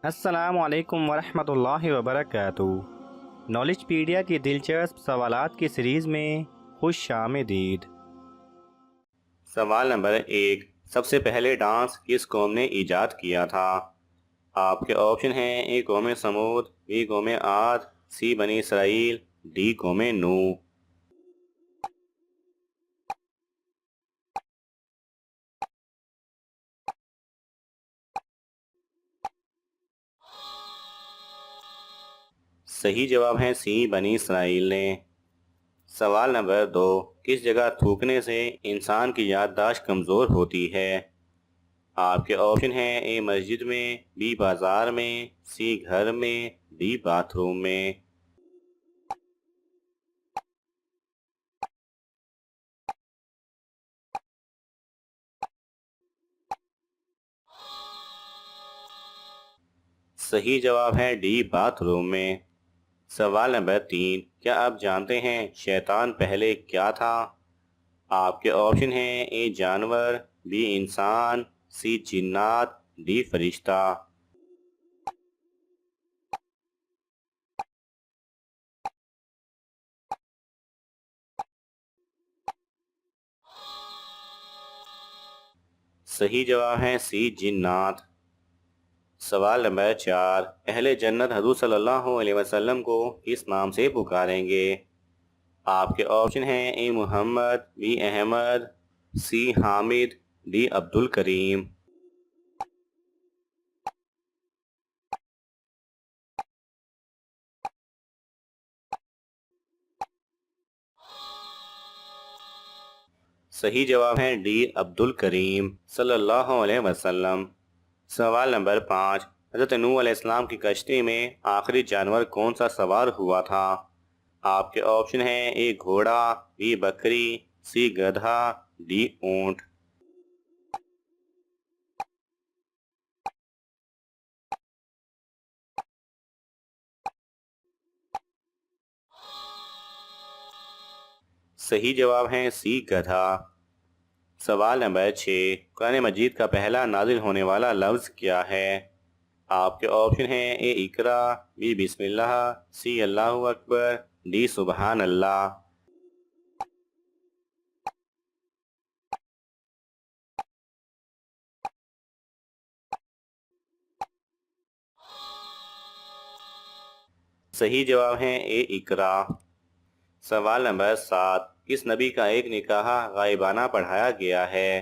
السلام علیکم ورحمۃ اللہ وبرکاتہ۔ نالج پیڈیا کی دلچسپ سوالات کی سیریز میں خوش آمدید۔ سوال نمبر 1، سب سے پہلے ڈانس کس قوم نے ایجاد کیا تھا؟ آپ کے آپشن ہیں: اے قوم سمود، بی قوم عاد، سی بنی اسرائیل، ڈی قوم نوح۔ صحیح جواب ہے سی بنی اسرائیل نے۔ سوال نمبر 2، کس جگہ تھوکنے سے انسان کی یادداشت کمزور ہوتی ہے؟ آپ کے آپشن ہیں: اے مسجد میں، بی بازار میں، سی گھر میں، ڈی باتھ روم میں۔ صحیح جواب ہے ڈی باتھ روم میں۔ سوال نمبر 3، کیا آپ جانتے ہیں شیطان پہلے کیا تھا؟ آپ کے آپشن ہیں: اے جانور، بی انسان، سی جنات، ڈی فرشتہ۔ صحیح جواب ہے سی جنات۔ سوال نمبر 4، اہل جنت حضور صلی اللہ علیہ وسلم کو کس نام سے پکاریں گے؟ آپ کے آپشن ہیں: A Mohammad, B Ahmed, C Hamid, D Abdul Karim. صحیح جواب ہے ڈی عبد الکریم صلی اللہ علیہ وسلم۔ سوال نمبر 5، حضرت نوح علیہ السلام کی کشتی میں آخری جانور کون سا سوار ہوا تھا؟ آپ کے آپشن ہیں: اے گھوڑا، بی بکری، سی گدھا، ڈی اونٹ۔ صحیح جواب ہے سی گدھا۔ سوال نمبر 6، قرآن مجید کا پہلا نازل ہونے والا لفظ کیا ہے؟ آپ کے آپشن ہیں: اے اقرا، بی بسم اللہ، سی اللہ اکبر، ڈی سبحان اللہ۔ صحیح جواب ہے اے اقرا۔ سوال نمبر 7، کس نبی کا ایک نکاح غائبانہ پڑھایا گیا ہے؟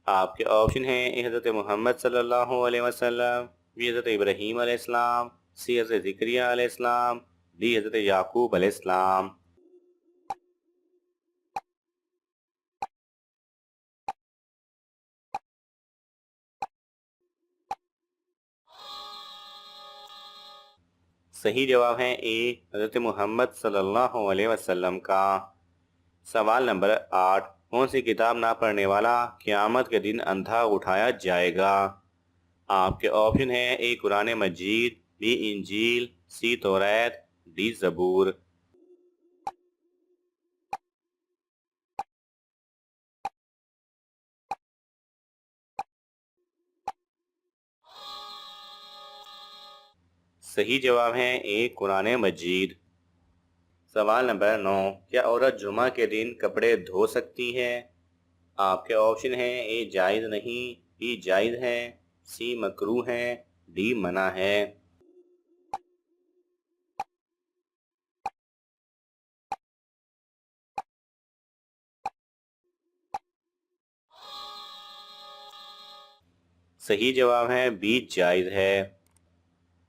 آپ کے آپشن ہیں: اے حضرت محمد صلی اللہ علیہ وسلم، بی حضرت ابراہیم علیہ السلام، سی حضرت زکریہ علیہ السلام، ڈی حضرت یعقوب علیہ السلام۔ صحیح جواب ہے اے حضرت محمد صلی اللہ علیہ وسلم کا۔ سوال نمبر 8، کون سی کتاب نہ پڑھنے والا قیامت کے دن اندھا اٹھایا جائے گا؟ آپ کے آپشن ہیں: اے قرآن مجید، بی انجیل، سی توریت، ڈی زبور۔ صحیح جواب ہے اے قرآن مجید۔ سوال نمبر 9، کیا عورت جمعہ کے دن کپڑے دھو سکتی ہے؟ آپ کے آپشن ہیں: اے جائز نہیں، بی جائز ہے، سی مکروہ ہے، ڈی منع ہے۔ صحیح جواب ہے بی جائز ہے۔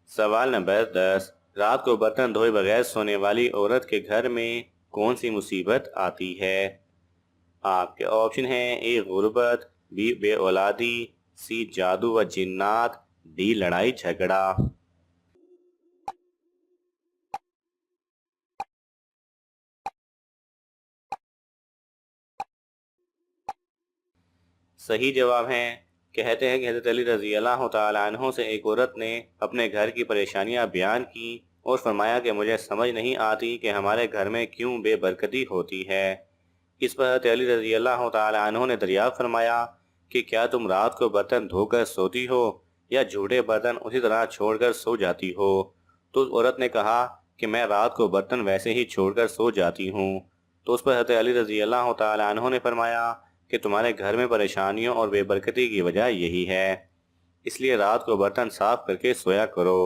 سوال نمبر 10، رات کو برتن دھوئے بغیر سونے والی عورت کے گھر میں کون سی مصیبت آتی ہے؟ آپ کے آپشن ہیں: اے غربت، بی بے اولادی، سی جادو و جنات، ڈی لڑائی جھگڑا۔ صحیح جواب ہے، کہتے ہیں کہ حضرت علی رضی اللہ تعالیٰ عنہ سے ایک عورت نے اپنے گھر کی پریشانیاں بیان کی اور فرمایا کہ مجھے سمجھ نہیں آتی کہ ہمارے گھر میں کیوں بے برکتی ہوتی ہے۔ اس پر حضرت علی رضی اللہ تعالیٰ عنہ نے دریافت فرمایا کہ کیا تم رات کو برتن دھو کر سوتی ہو؟ یا جھوٹے برتن اسی طرح چھوڑ کر سو جاتی ہو؟ تو اس عورت نے کہا کہ میں رات کو برتن ویسے ہی چھوڑ کر سو جاتی ہوں۔ تو اس پر حضرت علی رضی اللہ تعالیٰ عنہ نے فرمایا کہ تمہارے گھر میں پریشانیوں اور بے برکتی کی وجہ یہی ہے، اس لیے رات کو برتن صاف کر کے سویا کرو۔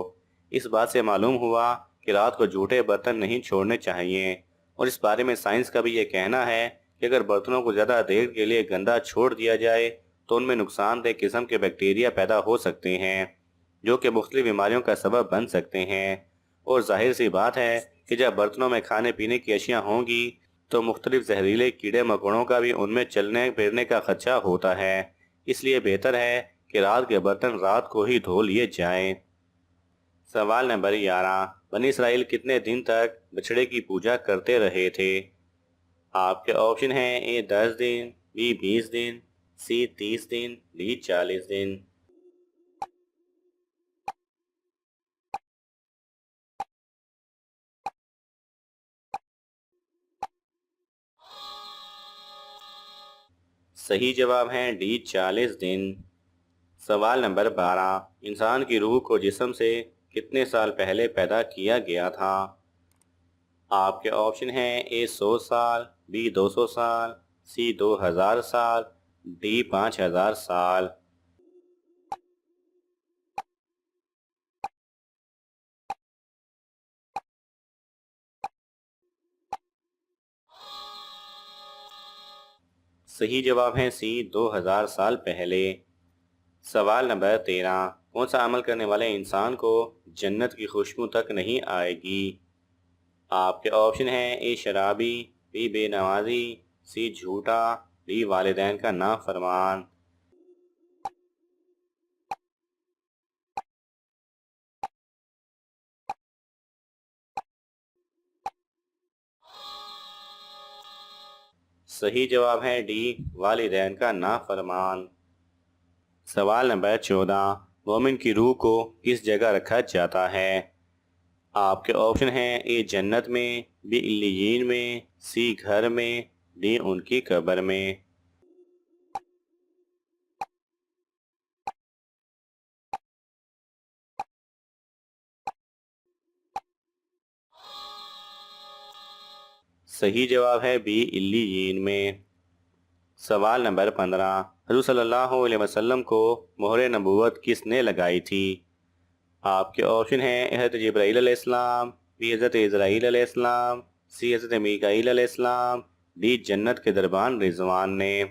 اس بات سے معلوم ہوا کہ رات کو جھوٹے برتن نہیں چھوڑنے چاہیے، اور اس بارے میں سائنس کا بھی یہ کہنا ہے کہ اگر برتنوں کو زیادہ دیر کے لیے گندا چھوڑ دیا جائے تو ان میں نقصان دہ قسم کے بیکٹیریا پیدا ہو سکتے ہیں جو کہ مختلف بیماریوں کا سبب بن سکتے ہیں، اور ظاہر سی بات ہے کہ جب برتنوں میں کھانے پینے کی اشیاء ہوں گی تو مختلف زہریلے کیڑے مکوڑوں کا بھی ان میں چلنے پھرنے کا خدشہ ہوتا ہے، اس لیے بہتر ہے کہ رات کے برتن رات کو ہی دھو لیے جائیں۔ سوال نمبر 11، بنی اسرائیل کتنے دن تک بچھڑے کی پوجا کرتے رہے تھے؟ آپ کے آپشن ہیں اے 10 دن، be 20 then, C 30 then, D 40 دن۔ صحیح جواب ہے ڈی 40 دن۔ سوال نمبر 12، انسان کی روح کو جسم سے کتنے سال پہلے پیدا کیا گیا تھا؟ آپ کے آپشن ہیں اے 100 سال، بی 200 سال، سی 2000 سال، ڈی 5000 سال۔ صحیح جواب ہے سی 2000 سال پہلے۔ سوال نمبر 13، کون سا عمل کرنے والے انسان کو جنت کی خوشبو تک نہیں آئے گی؟ آپ کے آپشن ہیں اے شرابی، بی بے نمازی، سی جھوٹا، ڈی والدین کا نافرمان۔ صحیح جواب ہے ڈی والدین کا نافرمان۔ سوال نمبر 14، مومن کی روح کو کس جگہ رکھا جاتا ہے؟ آپ کے آپشن ہیں اے جنت میں، بی علیین میں، سی گھر میں، ڈی ان کی قبر میں۔ صحیح جواب ہے بی علیین میں۔ سوال نمبر 15، حضور صلی اللہ علیہ وسلم کو مہر نبوت کس نے لگائی تھی؟ آپ کے آپشن ہیں حضرت جبرائیل علیہ السلام، بی حضرت اسرائیل علیہ السلام، سی حضرت میکائیل علیہ السلام، ڈی جنت کے دربان رضوان نے۔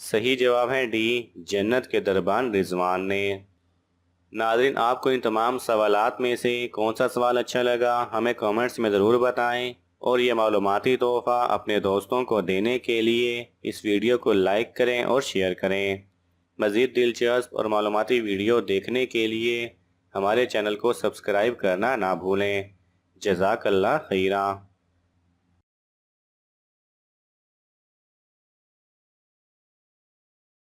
صحیح جواب ہے ڈی جنت کے دربان رضوان نے۔ ناظرین، آپ کو ان تمام سوالات میں سے کون سا سوال اچھا لگا ہمیں کامنٹس میں ضرور بتائیں، اور یہ معلوماتی تحفہ اپنے دوستوں کو دینے کے لیے اس ویڈیو کو لائک کریں اور شیئر کریں۔ مزید دلچسپ اور معلوماتی ویڈیو دیکھنے کے لیے ہمارے چینل کو سبسکرائب کرنا نہ بھولیں۔ جزاک اللہ خیرہ۔